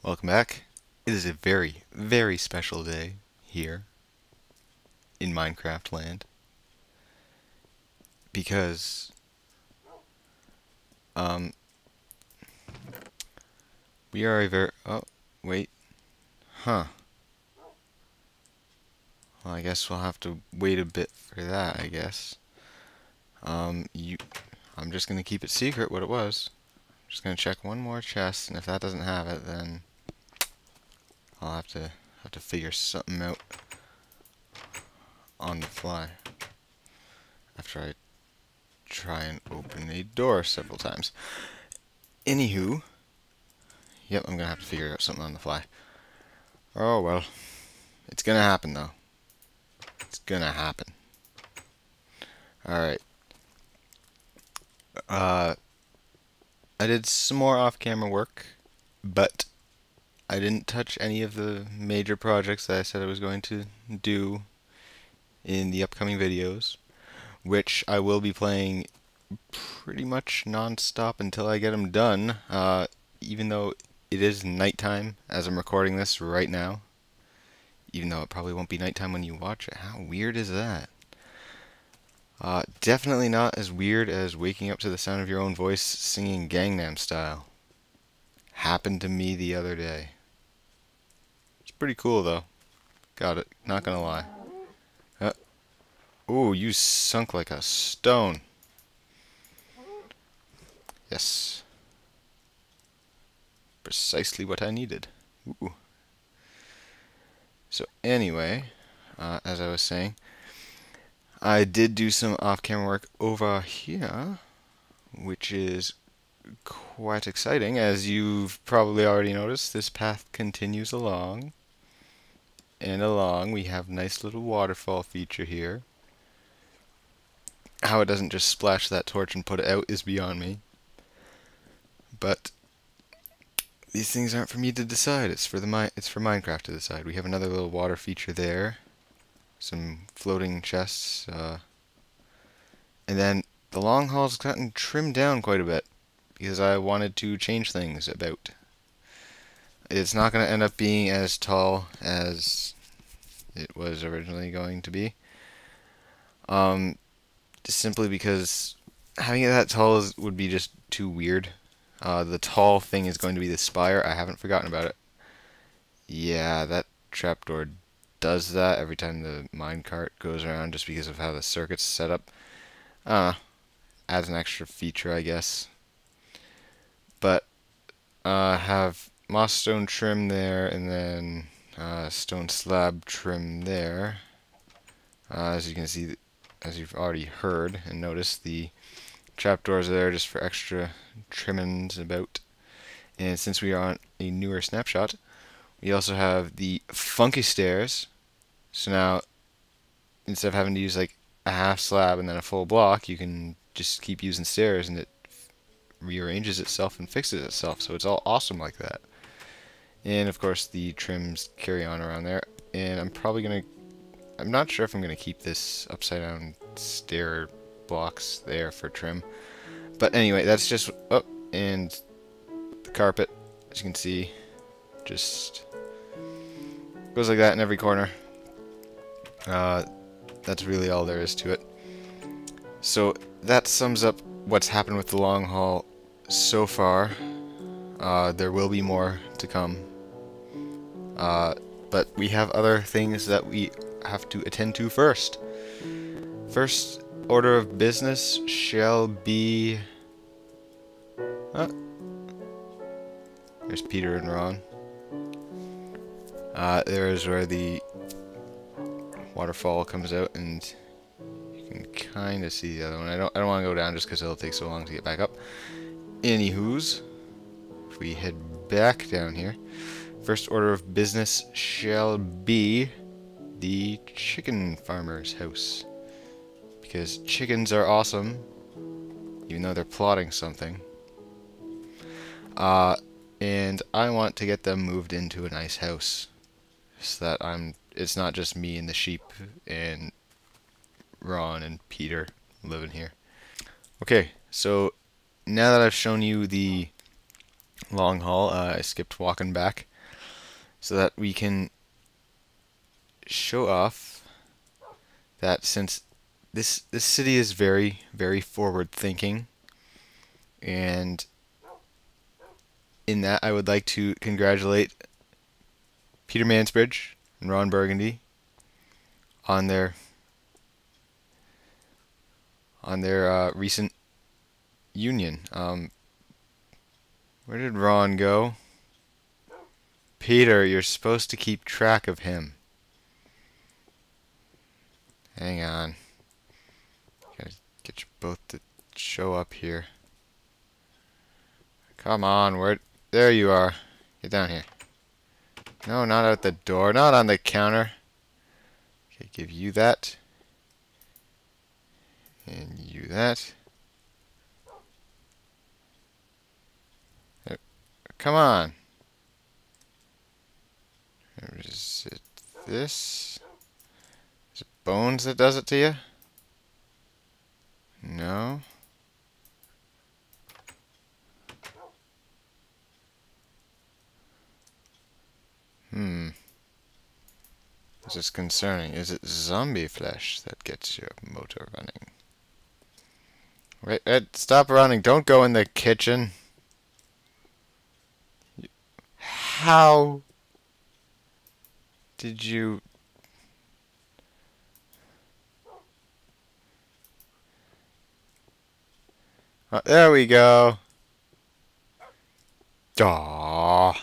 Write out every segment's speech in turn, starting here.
Welcome back. It is a very, very special day here in Minecraft land because um we are a very wait huh well, I guess we'll have to wait a bit for that. I guess you I'm just gonna keep it secret what it was. I'm just gonna check one more chest, and if that doesn't have it, then I'll have to figure something out on the fly after I try and open a door several times. Anywho, yep, I'm gonna have to figure out something on the fly. Oh well, it's gonna happen though. It's gonna happen. Alright. I did some more off-camera work, but I didn't touch any of the major projects that I said I was going to do in the upcoming videos, which I will be playing pretty much non-stop until I get them done, even though it is nighttime as I'm recording this right now. Even though it probably won't be nighttime when you watch it. How weird is that? Definitely not as weird as waking up to the sound of your own voice singing Gangnam Style. Happened to me the other day. It's pretty cool though. Got it. Not gonna lie. Ooh, you sunk like a stone. Yes. Precisely what I needed. Ooh. So anyway, as I was saying, I did do some off-camera work over here, which is quite exciting. As you've probably already noticed, this path continues along and along. We have a nice little waterfall feature here. How it doesn't just splash that torch and put it out is beyond me. But these things aren't for me to decide. It's for Minecraft to decide. We have another little water feature there. Some floating chests, and then the long haul's gotten trimmed down quite a bit because I wanted to change things about. It's not going to end up being as tall as it was originally going to be, just simply because having it that tall would be just too weird. The tall thing is going to be the spire. I haven't forgotten about it. Yeah, that trapdoor does that every time the minecart goes around, just because of how the circuit's set up. Adds an extra feature, I guess. But have moss stone trim there, and then stone slab trim there. As you can see, as you've already heard and noticed, the trapdoors are there just for extra trimmings about. And since we are on a newer snapshot, we also have the funky stairs. So now, instead of having to use like a half slab and then a full block, you can just keep using stairs and it rearranges itself and fixes itself. So it's all awesome like that. And of course the trims carry on around there. And I'm not sure if I'm gonna keep this upside down stair blocks there for trim. But anyway, that's just, oh, and the carpet, as you can see, just goes like that in every corner. That's really all there is to it. So that sums up what's happened with the long haul so far. There will be more to come. But we have other things that we have to attend to first. First order of business shall be... There's Peter and Ron. There is where the waterfall comes out, and you can kind of see the other one. I don't want to go down just because it'll take so long to get back up. Anywho's, if we head back down here, first order of business shall be the chicken farmer's house, because chickens are awesome, even though they're plotting something. And I want to get them moved into a nice house, so that it's not just me and the sheep and Ron and Peter living here. Okay, so now that I've shown you the long haul, I skipped walking back. so that we can show off that since this city is very, very forward thinking, and in that I would like to congratulate Peter Mansbridge and Ron Burgundy on their recent union. Where did Ron go? Peter, you're supposed to keep track of him. Hang on. Gotta get you both to show up here. Come on, where? There you are. Get down here. No, not out the door. Not on the counter. Okay, give you that. And you that. Come on. Is it this? Is it Bones that does it to you? No. This is concerning. Is it zombie flesh that gets your motor running? Wait, Ed, stop running. Don't go in the kitchen. How did you... Oh, there we go. Aww.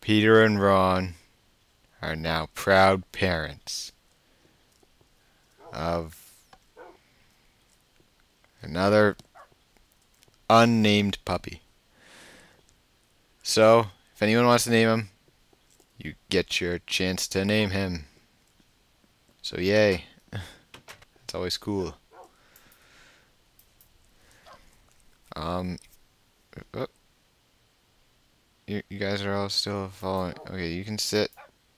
Peter and Ron are now proud parents of another unnamed puppy. So, if anyone wants to name him, you get your chance to name him. So yay. It's always cool. Oh, you guys are all still following. Okay, you can sit.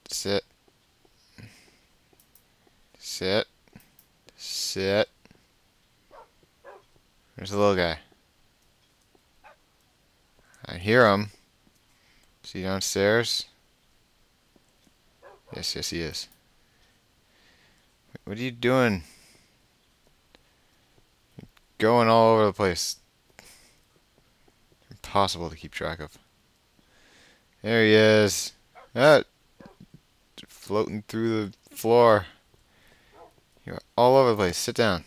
Sit. Sit. Sit. There's the little guy. I hear him. Is he downstairs? Yes, yes, he is. What are you doing? You're going all over the place. Impossible to keep track of. There he is. Ah, floating through the floor. You're all over the place. Sit down.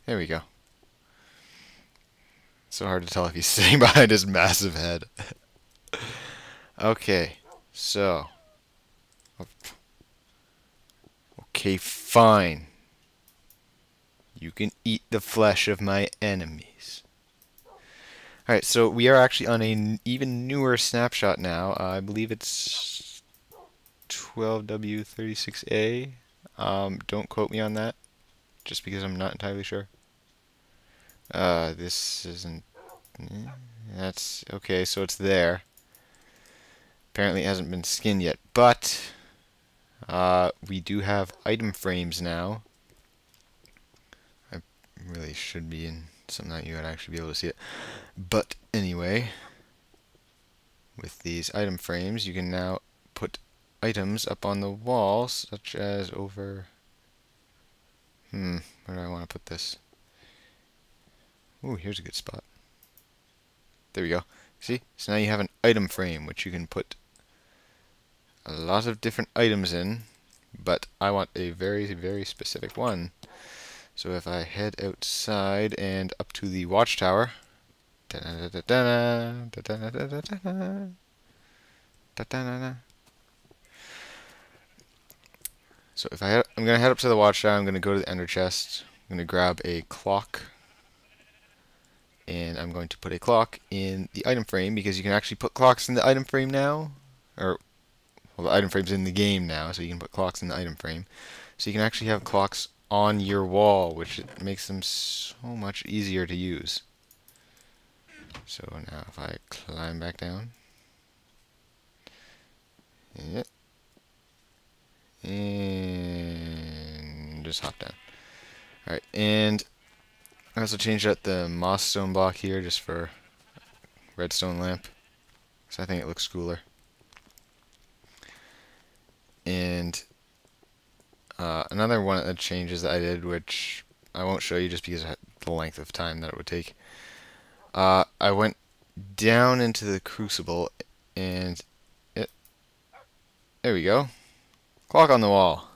There we go. So hard to tell if he's sitting behind his massive head. Okay, so. Okay, fine. You can eat the flesh of my enemies. Alright, so we are actually on an even newer snapshot now. I believe it's 12W36A. Don't quote me on that, just because I'm not entirely sure. This isn't... That's... Okay, so it's there. Apparently it hasn't been skinned yet, but... we do have item frames now. I really should be in something that you would actually be able to see it. But anyway, with these item frames, you can now put items up on the wall, such as over... where do I want to put this? Ooh, here's a good spot. There we go. See? So now you have an item frame, which you can put a lot of different items in, but I want a very, very specific one. So if I head outside and up to the watchtower, so if I'm gonna head up to the watchtower, I'm gonna go to the ender chest, I'm gonna grab a clock, and I'm going to put a clock in the item frame, because you can actually put clocks in the item frame now, or well, the item frame's in the game now, so you can put clocks in the item frame. So you can actually have clocks on your wall, which makes them so much easier to use. So now if I climb back down, and just hop down. Alright, and I also changed out the moss stone block here just for redstone lamp, so I think it looks cooler. And another one of the changes that I did, which I won't show you just because of the length of time that it would take. I went down into the crucible, and there we go. Clock on the wall.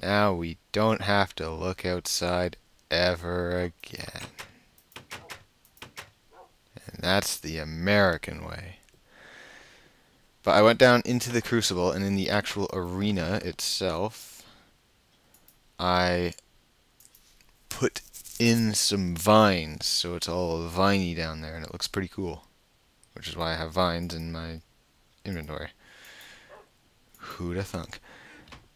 Now we don't have to look outside ever again. And that's the American way. But I went down into the crucible, and in the actual arena itself, I put in some vines, so it's all viney down there, and it looks pretty cool. Which is why I have vines in my inventory. Who'da thunk?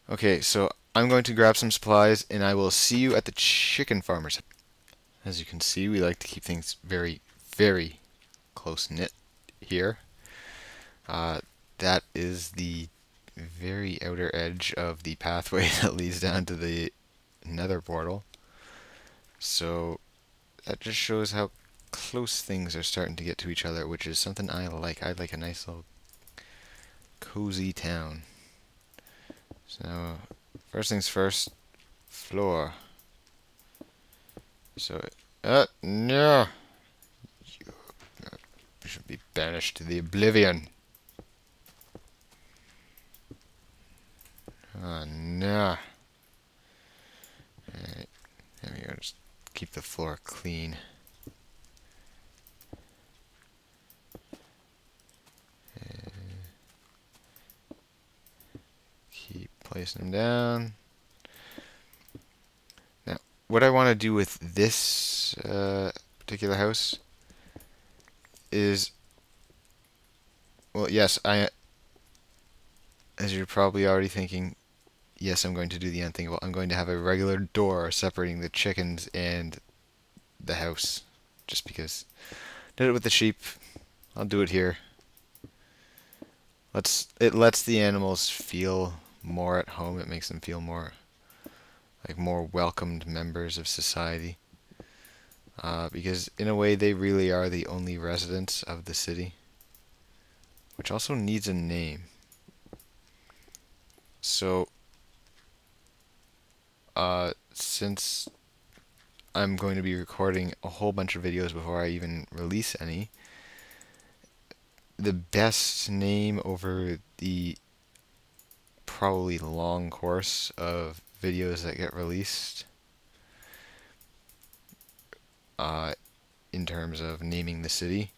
Okay, so I'm going to grab some supplies, and I will see you at the chicken farmers. As you can see, we like to keep things very, very close-knit here. That is the very outer edge of the pathway that leads down to the nether portal. So that just shows how close things are starting to get to each other, which is something I like. I like a nice little cozy town. So first things first, floor. So, no! You should be banished to the oblivion. Oh, no. Alright, there we go. Just keep the floor clean. Keep placing them down. Now, what I want to do with this particular house is, well, yes, as you're probably already thinking, yes, I'm going to do the unthinkable. I'm going to have a regular door separating the chickens and the house, just because. Did it with the sheep. I'll do it here. It lets the animals feel more at home. It makes them feel more like more welcomed members of society. Because in a way they really are the only residents of the city, which also needs a name. So since I'm going to be recording a whole bunch of videos before I even release any, the best name over the probably long course of videos that get released, in terms of naming the city,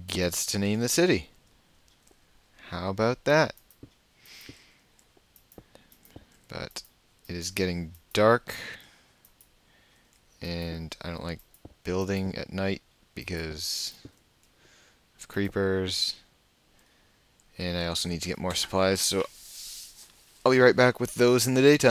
gets to name the city. How about that? But it is getting dark, and I don't like building at night because of creepers, and I also need to get more supplies, so I'll be right back with those in the daytime.